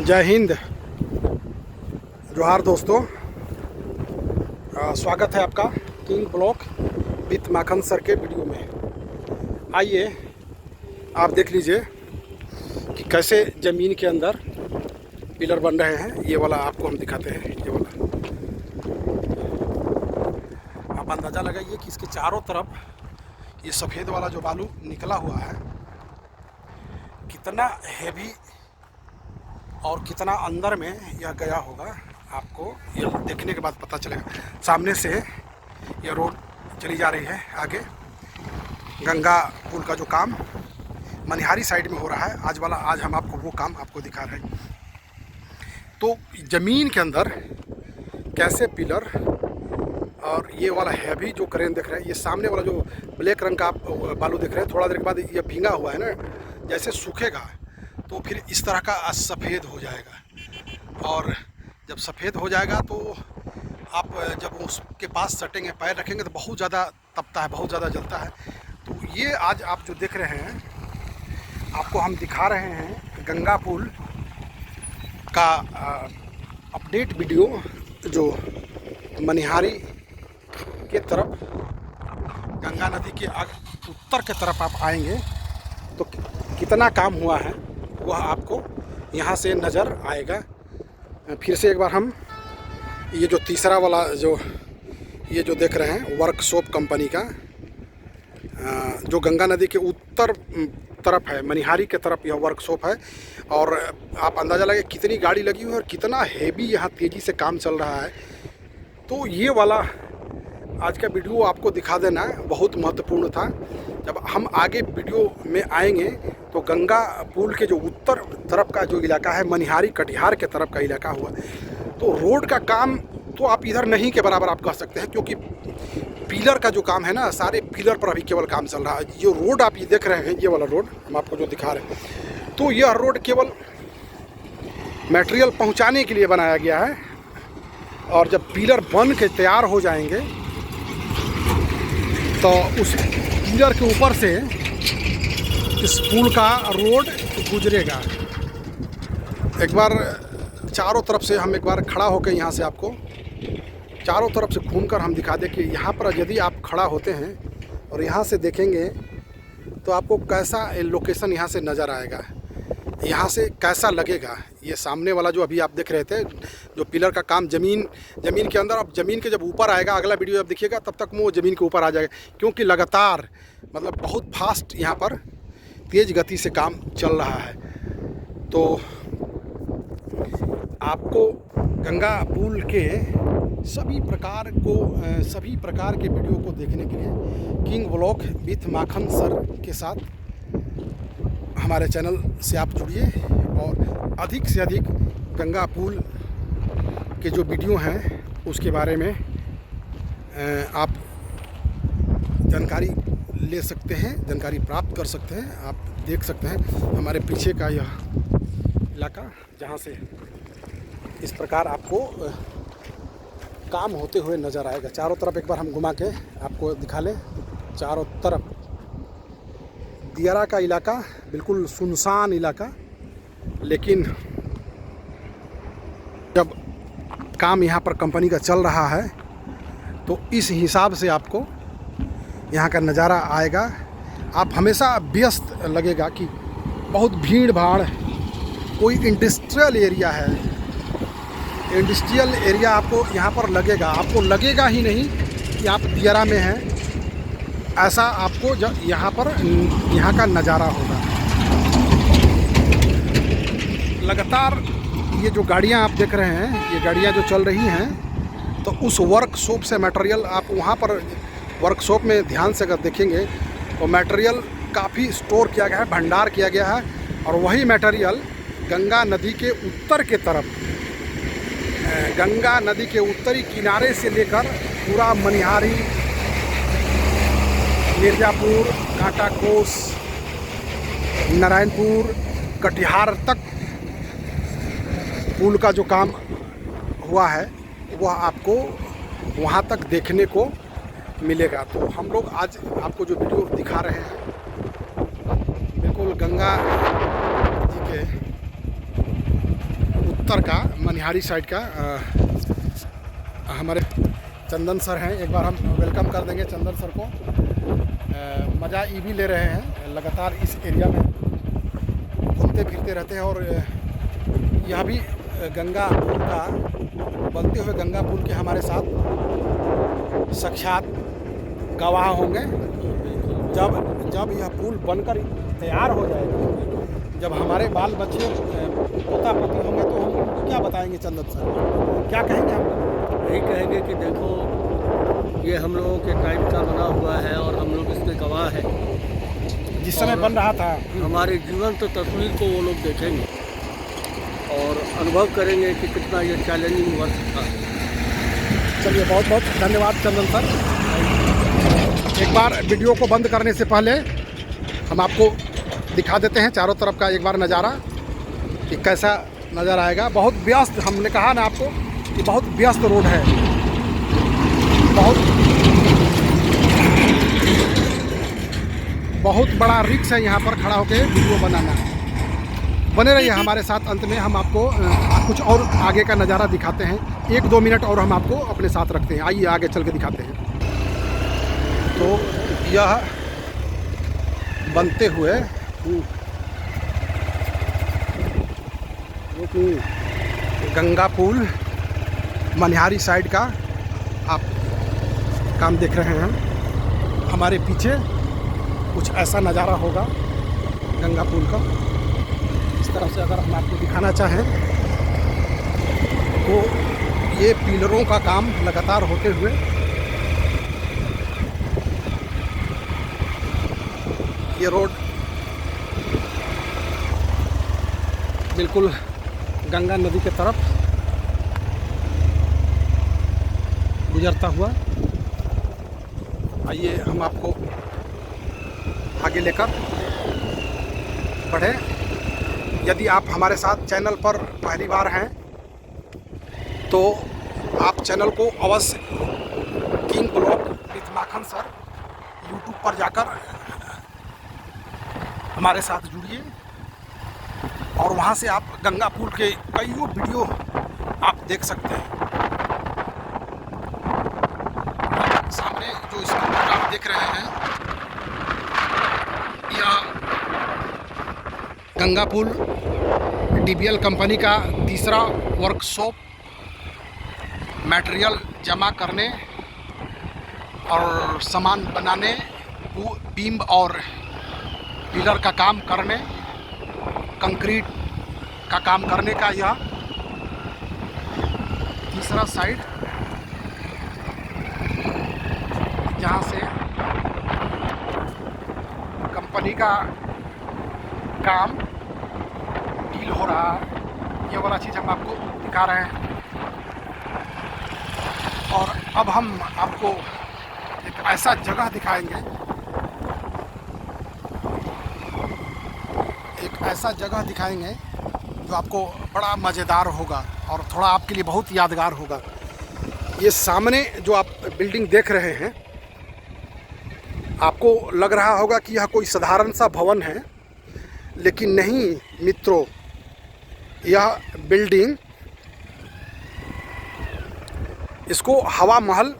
जय हिंद, जोहार दोस्तों। स्वागत है आपका king block with Makhan sir के वीडियो में। आइए आप देख लीजिए कि कैसे ज़मीन के अंदर पिलर बन रहे हैं। ये वाला आपको हम दिखाते हैं। ये वाला आप अंदाज़ा लगाइए कि इसके चारों तरफ ये सफ़ेद वाला जो बालू निकला हुआ है कितना हैवी और कितना अंदर में यह गया होगा, आपको यह देखने के बाद पता चलेगा। सामने से यह रोड चली जा रही है आगे। गंगा पुल का जो काम मनिहारी साइड में हो रहा है, आज हम आपको वो काम आपको दिखा रहे हैं। तो ज़मीन के अंदर कैसे पिलर और ये वाला हैवी जो क्रेन दिख रहा है, ये सामने वाला जो ब्लैक रंग का आप बालू दिख रहे हैं, थोड़ा देर के बाद ये भींगा हुआ है ना, जैसे सूखेगा तो फिर इस तरह का सफ़ेद हो जाएगा। और जब सफ़ेद हो जाएगा तो आप जब उसके पास सटेंगे, पैर रखेंगे तो बहुत ज़्यादा तपता है, बहुत ज़्यादा जलता है। तो ये आज आप जो देख रहे हैं, आपको हम दिखा रहे हैं गंगा पुल का अपडेट वीडियो, जो मनिहारी के तरफ गंगा नदी के उत्तर के तरफ आप आएंगे तो कितना काम हुआ है वह आपको यहाँ से नज़र आएगा। फिर से एक बार हम ये जो तीसरा वाला ये जो देख रहे हैं वर्कशॉप कंपनी का, जो गंगा नदी के उत्तर तरफ है, मनिहारी के तरफ यह वर्कशॉप है। और आप अंदाज़ा लगे कितनी गाड़ी लगी हुई है और कितना हेवी यहाँ तेज़ी से काम चल रहा है। तो ये वाला आज का वीडियो आपको दिखा देना बहुत महत्वपूर्ण था। जब हम आगे वीडियो में आएंगे तो गंगा पुल के जो उत्तर तरफ का जो इलाका है, मनिहारी कटिहार के तरफ का इलाका हुआ, तो रोड का काम तो आप इधर नहीं के बराबर आप कह सकते हैं, क्योंकि पिलर का जो काम है ना, सारे पिलर पर अभी केवल काम चल रहा है। ये रोड आप ये देख रहे हैं, ये वाला रोड हम आपको जो दिखा रहे हैं, तो यह रोड केवल मटेरियल पहुंचाने के लिए बनाया गया है। और जब पिलर बन के तैयार हो जाएंगे तो उस पिलर के ऊपर से इस पुल का रोड गुजरेगा। एक बार चारों तरफ से हम एक बार खड़ा होकर यहाँ से आपको चारों तरफ से घूमकर हम दिखा दें कि यहाँ पर यदि आप खड़ा होते हैं और यहाँ से देखेंगे तो आपको कैसा लोकेशन यहाँ से नज़र आएगा, यहाँ से कैसा लगेगा। ये सामने वाला जो अभी आप देख रहे थे, जो पिलर का काम ज़मीन के अंदर, अब ज़मीन के जब ऊपर आएगा, अगला वीडियो जब देखिएगा तब तक वो ज़मीन के ऊपर आ जाएगा, क्योंकि लगातार मतलब बहुत फास्ट यहाँ पर तेज़ गति से काम चल रहा है। तो आपको गंगा पुल के सभी प्रकार के वीडियो को देखने के लिए king block with Makhan sir के साथ हमारे चैनल से आप जुड़िए और अधिक से अधिक गंगा पुल के जो वीडियो हैं उसके बारे में आप जानकारी ले सकते हैं, जानकारी प्राप्त कर सकते हैं। आप देख सकते हैं हमारे पीछे का यह इलाका, जहाँ से इस प्रकार आपको काम होते हुए नज़र आएगा। चारों तरफ एक बार हम घुमा के आपको दिखा लें। चारों तरफ दियारा का इलाका, बिल्कुल सुनसान इलाका, लेकिन जब काम यहाँ पर कंपनी का चल रहा है तो इस हिसाब से आपको यहाँ का नज़ारा आएगा। आप हमेशा व्यस्त लगेगा कि बहुत भीड़ भाड़, कोई इंडस्ट्रियल एरिया है, इंडस्ट्रियल एरिया आपको यहाँ पर लगेगा। आपको लगेगा ही नहीं कि आप दियारा में हैं, ऐसा आपको जब यहाँ का नज़ारा होगा। लगातार ये जो गाड़ियाँ आप देख रहे हैं, ये गाड़ियाँ जो चल रही हैं, तो उस वर्कशॉप से मटेरियल आप वहाँ पर वर्कशॉप में ध्यान से अगर देखेंगे तो मटेरियल काफ़ी स्टोर किया गया है, भंडार किया गया है। और वही मटेरियल गंगा नदी के उत्तर के तरफ, गंगा नदी के उत्तरी किनारे से लेकर पूरा मनिहारी, मिर्ज़ापुर, कांटाकोस, नारायणपुर, कटिहार तक पुल का जो काम हुआ है वह आपको वहाँ तक देखने को मिलेगा। तो हम लोग आज आपको जो वीडियो दिखा रहे हैं, बिल्कुल गंगा जी के उत्तर का मनिहारी साइड का हमारे चंदन सर हैं। एक बार हम वेलकम कर देंगे चंदन सर को। मज़ा ये भी ले रहे हैं, लगातार इस एरिया में घूमते फिरते रहते हैं। और यहाँ भी गंगा पुल का बनते हुए गंगा पुल के हमारे साथ साक्षात गवाह होंगे। जब यह पुल बनकर तैयार हो जाएगा, जब हमारे बाल बच्चे पोता पोती होंगे, तो हम उनको क्या बताएंगे चंदन सर, क्या कहेंगे हम? यही कहेंगे कि देखो ये हम लोगों के टाइम का बना हुआ है और हम लोग इसके गवाह हैं। जिस समय बन रहा था हमारे जीवन तो तस्वीर को वो लोग देखेंगे और अनुभव करेंगे कि कितना ये चैलेंजिंग वर्क था। चलिए, बहुत बहुत धन्यवाद चंदन सर। एक बार वीडियो को बंद करने से पहले हम आपको दिखा देते हैं चारों तरफ का एक बार नज़ारा कि कैसा नज़र आएगा। बहुत व्यस्त, हमने कहा ना आपको कि बहुत व्यस्त रोड है, बहुत बड़ा रिस्क है यहाँ पर खड़ा होकर वीडियो बनाना। बने रहिए हमारे साथ, अंत में हम आपको कुछ और आगे का नज़ारा दिखाते हैं। 1-2 मिनट और हम आपको अपने साथ रखते हैं। आइए आगे चल के दिखाते हैं। तो यह बनते हुए गंगा पुल मनिहारी साइड का आप काम देख रहे हैं। हमारे पीछे कुछ ऐसा नज़ारा होगा गंगा पुल का। इस तरह से अगर हम आपको दिखाना चाहें तो ये पिलरों का काम लगातार होते हुए ये रोड बिल्कुल गंगा नदी के तरफ गुजरता हुआ। आइए हम आपको आगे लेकर बढ़े। यदि आप हमारे साथ चैनल पर पहली बार हैं तो आप चैनल को अवश्य king blog with Makhan sir YouTube पर जाकर हमारे साथ जुड़िए और वहाँ से आप गंगा पुल के कईयों वीडियो आप देख सकते हैं। सामने जो स्क्रीन पर आप देख रहे हैं यह गंगा पुल डीबीएल कंपनी का तीसरा वर्कशॉप मटेरियल जमा करने और सामान बनाने, बीम और पिलर का काम करने, कंक्रीट का काम करने का यह तीसरा साइड, जहाँ से कंपनी का काम डील हो रहा है। ये वाला चीज़ हम आपको दिखा रहे हैं। और अब हम आपको एक ऐसा जगह दिखाएंगे, जो आपको बड़ा मज़ेदार होगा और थोड़ा आपके लिए बहुत यादगार होगा। ये सामने जो आप बिल्डिंग देख रहे हैं, आपको लग रहा होगा कि यह कोई साधारण सा भवन है, लेकिन नहीं मित्रों, यह बिल्डिंग, इसको हवा महल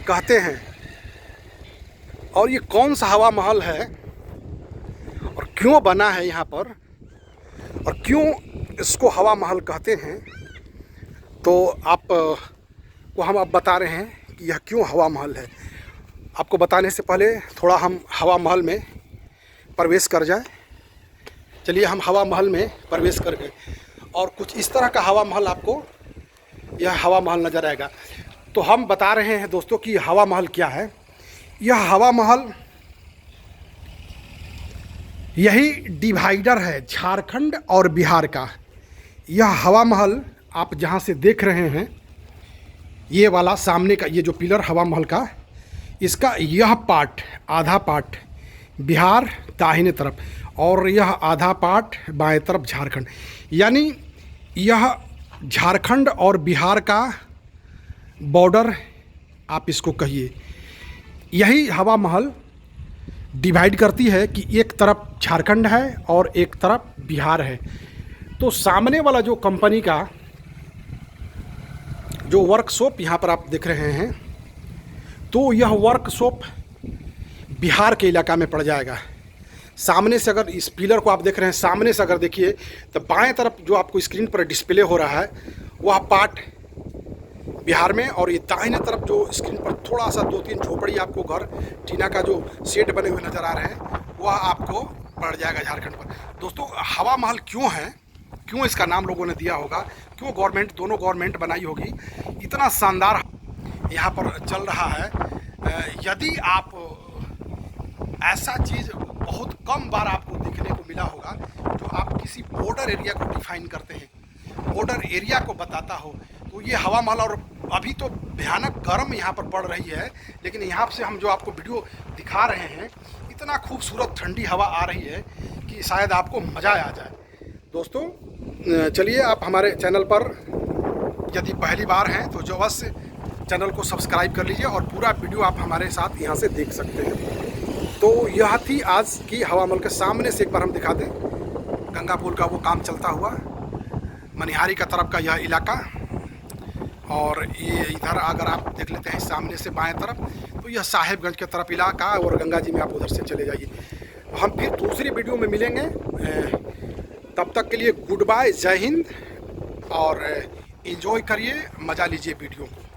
कहते हैं। और ये कौन सा हवा महल है और क्यों बना है यहाँ पर और क्यों इसको हवा महल कहते हैं, तो आप को हम अब बता रहे हैं कि यह क्यों हवा महल है। आपको बताने से पहले थोड़ा हम हवा महल में प्रवेश कर जाएं। चलिए हम हवा महल में प्रवेश कर गए और कुछ इस तरह का हवा महल आपको यह हवा महल नज़र आएगा। तो हम बता रहे हैं दोस्तों कि हवा महल क्या है। यह हवा महल यही डिवाइडर है झारखंड और बिहार का। यह हवा महल आप जहाँ से देख रहे हैं, ये वाला सामने का ये जो पिलर हवा महल का, इसका यह पार्ट, आधा पार्ट बिहार दाहिने तरफ और यह आधा पार्ट बाएं तरफ झारखंड। यानी यह झारखंड और बिहार का बॉर्डर आप इसको कहिए। यही हवा महल डिवाइड करती है कि एक तरफ झारखंड है और एक तरफ बिहार है। तो सामने वाला जो कंपनी का जो वर्कशॉप यहाँ पर आप देख रहे हैं, तो यह वर्कशॉप बिहार के इलाका में पड़ जाएगा। सामने से अगर इस पिलर को आप देख रहे हैं, सामने से अगर देखिए तो बाएं तरफ जो आपको स्क्रीन पर डिस्प्ले हो रहा है वह पार्ट बिहार में, और ये दाहिने तरफ जो स्क्रीन पर थोड़ा सा 2-3 झोपड़ी आपको घर टीना का जो सेट बने हुए नज़र आ रहे हैं वह आपको पड़ जाएगा झारखंड पर। दोस्तों, हवा महल क्यों है, क्यों इसका नाम लोगों ने दिया होगा, क्यों गवर्नमेंट, दोनों गवर्नमेंट बनाई होगी, इतना शानदार यहाँ पर चल रहा है। यदि आप ऐसा चीज़ बहुत कम बार आपको देखने को मिला होगा जो आप किसी बॉर्डर एरिया को डिफाइन करते हैं, बॉर्डर एरिया को बताता हो, तो ये हवा महल। और अभी तो भयानक गर्म यहाँ पर पड़ रही है, लेकिन यहाँ से हम जो आपको वीडियो दिखा रहे हैं, इतना खूबसूरत ठंडी हवा आ रही है कि शायद आपको मज़ा आ जाए। दोस्तों, चलिए आप हमारे चैनल पर यदि पहली बार हैं तो जो अवश्य चैनल को सब्सक्राइब कर लीजिए और पूरा वीडियो आप हमारे साथ यहाँ से देख सकते हैं। तो यह थी आज की हवा महल के सामने से एक बार हम दिखा दें गंगा पुल का वो काम चलता हुआ, मनिहारी का तरफ का यह इलाका, और ये इधर अगर आप देख लेते हैं सामने से बाएं तरफ तो यह साहेबगंज के तरफ इलाका, और गंगा जी में आप उधर से चले जाइए। हम फिर दूसरी वीडियो में मिलेंगे, तब तक के लिए गुड बाय, जय हिंद, और एंजॉय करिए, मज़ा लीजिए वीडियो को।